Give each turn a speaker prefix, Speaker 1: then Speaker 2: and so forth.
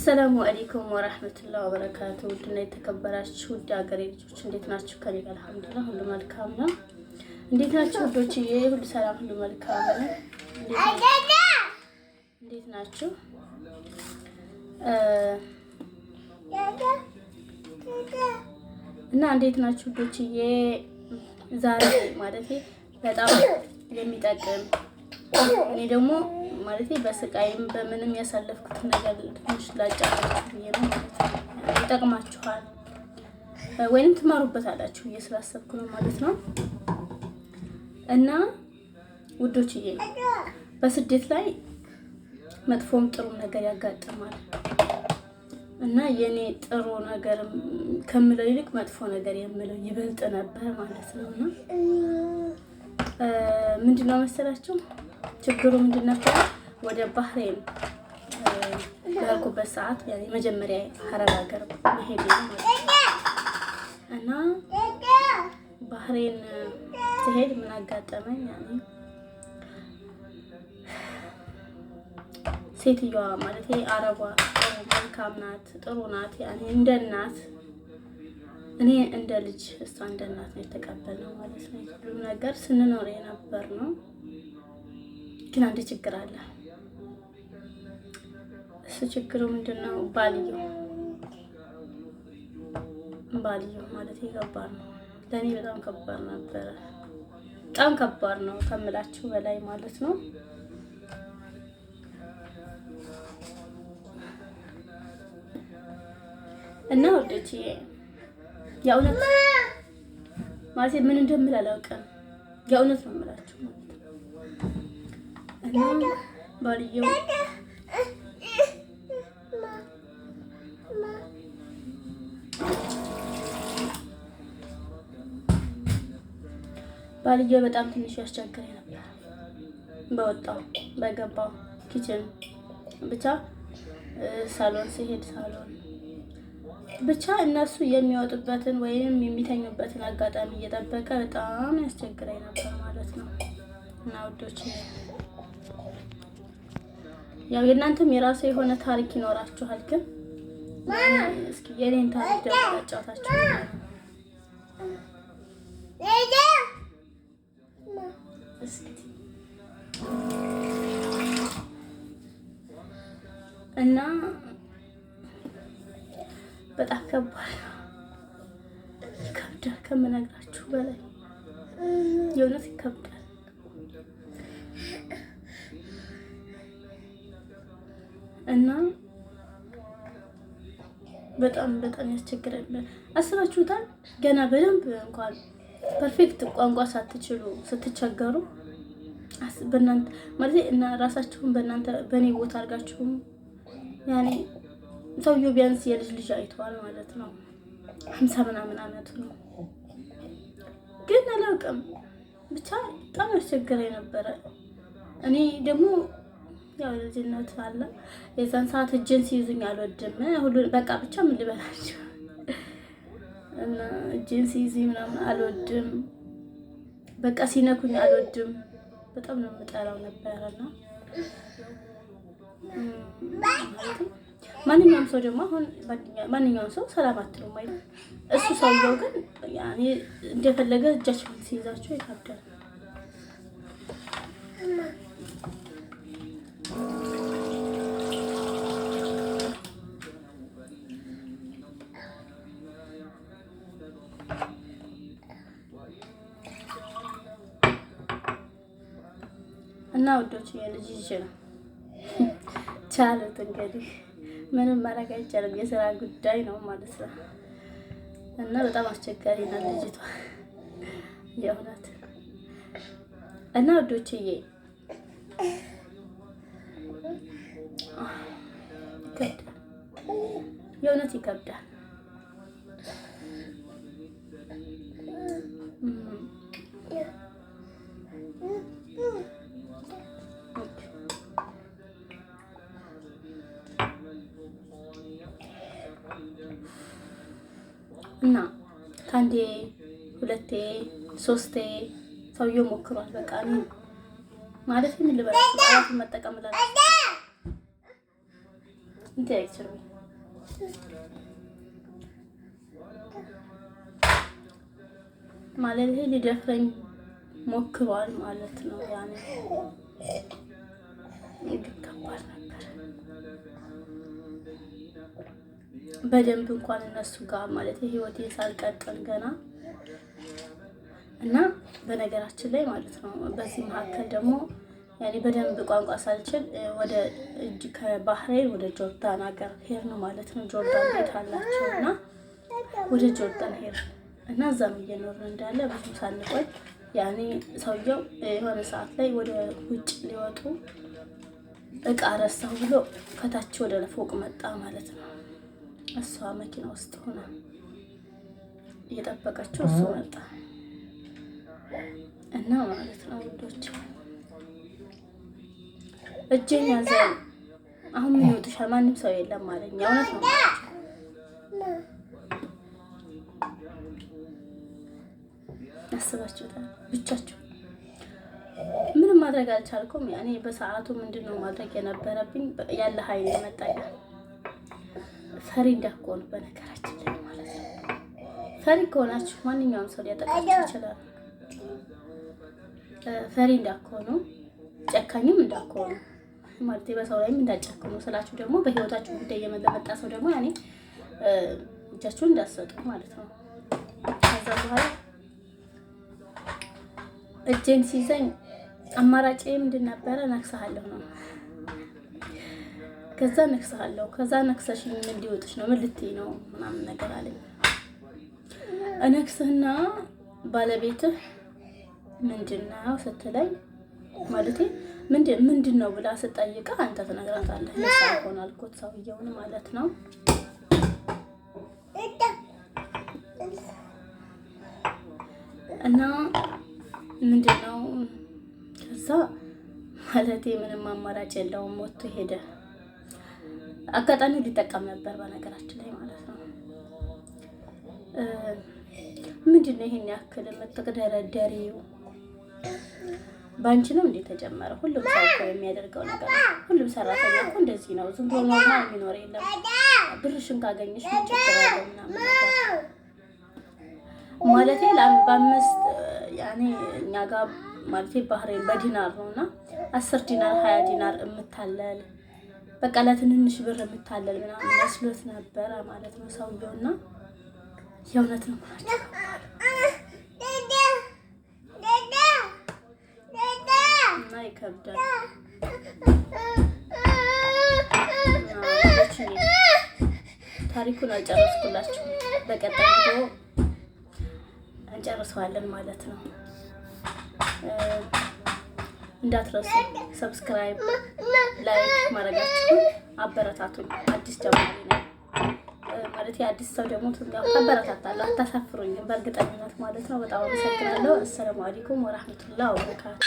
Speaker 1: አሰላሙ አለይኩም ወራህመቱላሂ ወበረካቱ። ውድና የተከበራችሁ ውድ ሀገሬ ልጆች እንዴት ናችሁ? ከኔ ጋር አልሐምዱሊላህ ሁሉ መልካም ነው። እንዴት ናችሁ ውዶችዬ? ሁሉ ሰላም፣ ሁሉ መልካም ነው። እንዴት ናችሁ? እና እንዴት ናችሁ ውዶችዬ? ዛሬ ማለቴ በጣም የሚጠቅም እኔ ደግሞ ማለቴ በስቃይም በምንም ያሳለፍኩት ነገር ትንሽ ላጫውታችሁ ብዬ ነው ማለት ነው። ይጠቅማችኋል ወይንም ትማሩበታላችሁ ብዬ ስላሰብኩ ነው ማለት ነው። እና ውዶችዬ በስደት ላይ መጥፎም ጥሩ ነገር ያጋጥማል እና የኔ ጥሩ ነገር ከምለው ይልቅ መጥፎ ነገር የምለው ይበልጥ ነበር ማለት ነው። እና ምንድነው መሰላችሁ ችግሩ ምንድን ነበር? ወደ ባህሬን በሄድኩበት ሰዓት ያኔ መጀመሪያ ሀረር ሀገር መሄድ ነው እና ባህሬን ስሄድ ምን አጋጠመኝ? ያኔ ሴትዮዋ ማለት አረቧ መልካም ናት፣ ጥሩ ናት። ያኔ እንደ እናት እኔ እንደ ልጅ እሷ እንደ እናት ነው የተቀበልነው ማለት ነው። ሁሉ ነገር ስንኖር የነበር ነው። ግን አንድ ችግር አለ። እሱ ችግሩ ምንድነው? ባልየው ማለት ከባድ ነው። ለኔ በጣም ከባድ ነበረ። በጣም ከባድ ነው ከምላችሁ በላይ ማለት ነው። እና ወደቺ የእውነት ማለት ምን እንደምል አላውቅም። የእውነት ነው የምላችሁ እና ባልየው በጣም ትንሽ ያስቸግረኝ ነበር። በወጣው በገባው ኪችን ብቻ ሳሎን ሲሄድ ሳሎን ብቻ እነሱ የሚወጡበትን ወይም የሚተኙበትን አጋጣሚ እየጠበቀ በጣም ያስቸግረኝ ነበር ማለት ነው። እና ውዶች ያው የእናንተም የራሱ የሆነ ታሪክ ይኖራችኋል። ግን እስኪ የኔን ታሪክ ደግሞ አጫውታችሁ እና በጣም ከባድ ነው። ይከብዳል ከምነግራችሁ በላይ የእውነት ይከብዳል። እና በጣም ያስቸግራል። አስባችሁታል? ገና በደንብ እንኳን ፐርፌክት ቋንቋ ሳትችሉ ስትቸገሩ በእናንተ ማለት እና ራሳችሁን በእኔ ቦታ አድርጋችሁ ያኔ ሰውዬው ቢያንስ የልጅ አይቷል ማለት ነው። 50 ምናምን አመቱ ነው። ግን አላውቅም ብቻ በጣም ያስቸግረኝ ነበረ። እኔ ደግሞ ያው ልጅነት አለ። የዛን ሰዓት እጄን ሲይዙኝ አልወድም። ሁሉ በቃ ብቻ ምን ልበላችሁ እና እጄን ሲይዙኝ ምናምን አልወድም። በቃ ሲነኩኝ አልወድም። በጣም ነው የምጠላው ነበርና ማንኛውም ሰው ደግሞ አሁን ማንኛውም ሰው ሰላም አትሉም አይደል? እሱ ሰውየው ግን ያኔ እንደፈለገ እጃችሁን ሲይዛችሁ ይከብዳል። እና ወዶች የልጅ ይዤ ነው ቻሉት እንግዲህ ምንም ማድረግ አይቻልም። የሥራ ጉዳይ ነው ማለት ነው። እና በጣም አስቸጋሪ ናት ልጅቷ የእውነት። እና ወዶችዬ ይከብዳል፣ የእውነት ይከብዳል። እና ከአንዴ 2 3 ሰውየው ሞክሯል። በቃ እኔ ማለት ምን ልበላችሁ ቃላቱን መጠቀም ላለ እንዴ አይችልም። ማለት ይሄ ሊደፍረኝ ሞክሯል ማለት ነው። ያኔ ይከባድ ነበር በደንብ እንኳን እነሱ ጋር ማለት ህይወቴን ሳልቀጥል ገና እና በነገራችን ላይ ማለት ነው። በዚህ መካከል ደግሞ ያኔ በደንብ ቋንቋ ሳልችል ወደ ከባህሬን ወደ ጆርዳን ሀገር ሄድን ማለት ነው። ጆርዳን ቤት አላቸው እና ወደ ጆርዳን ሄድን እና እዛም እየኖርን እንዳለ ብዙ ሳንቆይ ያኔ ሰውየው የሆነ ሰዓት ላይ ወደ ውጭ ሊወጡ እቃ ረሳሁ ብሎ ከታች ወደ ፎቅ መጣ ማለት ነው። እሷ መኪና ውስጥ ሆና እየጠበቀችው እሱ መጣ እና ማለት ነው ወንዶች እጄን ያዘኝ። አሁን ምን ይወጥሻል? ማንም ሰው የለም ማለኝ። እውነት ነው አስባችሁታል? ብቻችሁ ምንም ማድረግ አልቻልኩም። ያኔ በሰዓቱ ምንድነው ማድረግ የነበረብኝ? ያለ ኃይል መጣያ ፈሪ እንዳትሆኑ በነገራችን ላይ ማለት ነው። ፈሪ ከሆናችሁ ማንኛውም ሰው ሊያጠቃችሁ ይችላል። ፈሪ እንዳትሆኑ፣ ጨካኝም እንዳትሆኑ ማለት በሰው ላይም እንዳትጨክኑ ስላችሁ ደግሞ በህይወታችሁ ጉዳይ የመጣ ሰው ደግሞ ያኔ እጃችሁን እንዳትሰጡ ማለት ነው። ከዛ በኋላ እጄን ሲይዘኝ አማራጭ ምንድን ነበረ? ነክሰሃለሁ ነው። ከዛ ነክሰሃለሁ፣ ከዛ ነክሰሽኝ ምን ሊወጥሽ ነው? ምን ልትይ ነው? ምናምን ነገር አለኝ። እነክስህና ባለቤትህ ምንድነው ስትለኝ ማለቴ ምንድን ነው ብላ ስጠይቃ አንተ ትነግራታለህ። ለሳይሆን አልኩት ሰውየውን ማለት ነው። እና ምንድነው ከዛ ማለቴ ምንም አማራጭ የለውም ወጥቶ ሄደ። አጋጣሚ ሊጠቀም ነበር በነገራችን ላይ ማለት ነው። ምንድነው ይሄን ያክል የምትደረደሪው? ባንቺ ነው እንዴ ተጀመረ? ሁሉም ሰው እኮ የሚያደርገው ነገር ነው። ሁሉም ሰራተኛ እኮ እንደዚህ ነው። ዝም ብሎ ኖርማል የሚኖር የለም። ብርሽን ካገኘሽ ምን ችግር አለው ምናምን ነገር ማለቴ በአምስት ያኔ እኛ ጋር ማለቴ ባህሬን በዲናር ነውና 10 ዲናር 20 ዲናር የምታለል በቃ ለትንንሽ ብር የምታለል ምናምን መስሎት ነበረ ማለት ነው ሰውየውና የእውነት ነው ማለት ነው። እና ይከብዳል። ታሪኩን አልጨረስኩላችሁም። በቀጣይ ቪዲዮ እንጨርሰዋለን ማለት ነው። እንዳትረሱ ሰብስክራይብ፣ ላይክ ማድረጋችሁን አበረታቱኝ። አዲስ ጀማሪ ነኝ ማለት የአዲስ ሰው ደግሞ አበረታታለሁ። አታሳፍሩኝም በእርግጠኝነት ማለት ነው። በጣም አመሰግናለሁ። አሰላሙ አለይኩም ወራህመቱላሂ ወበረካቱ።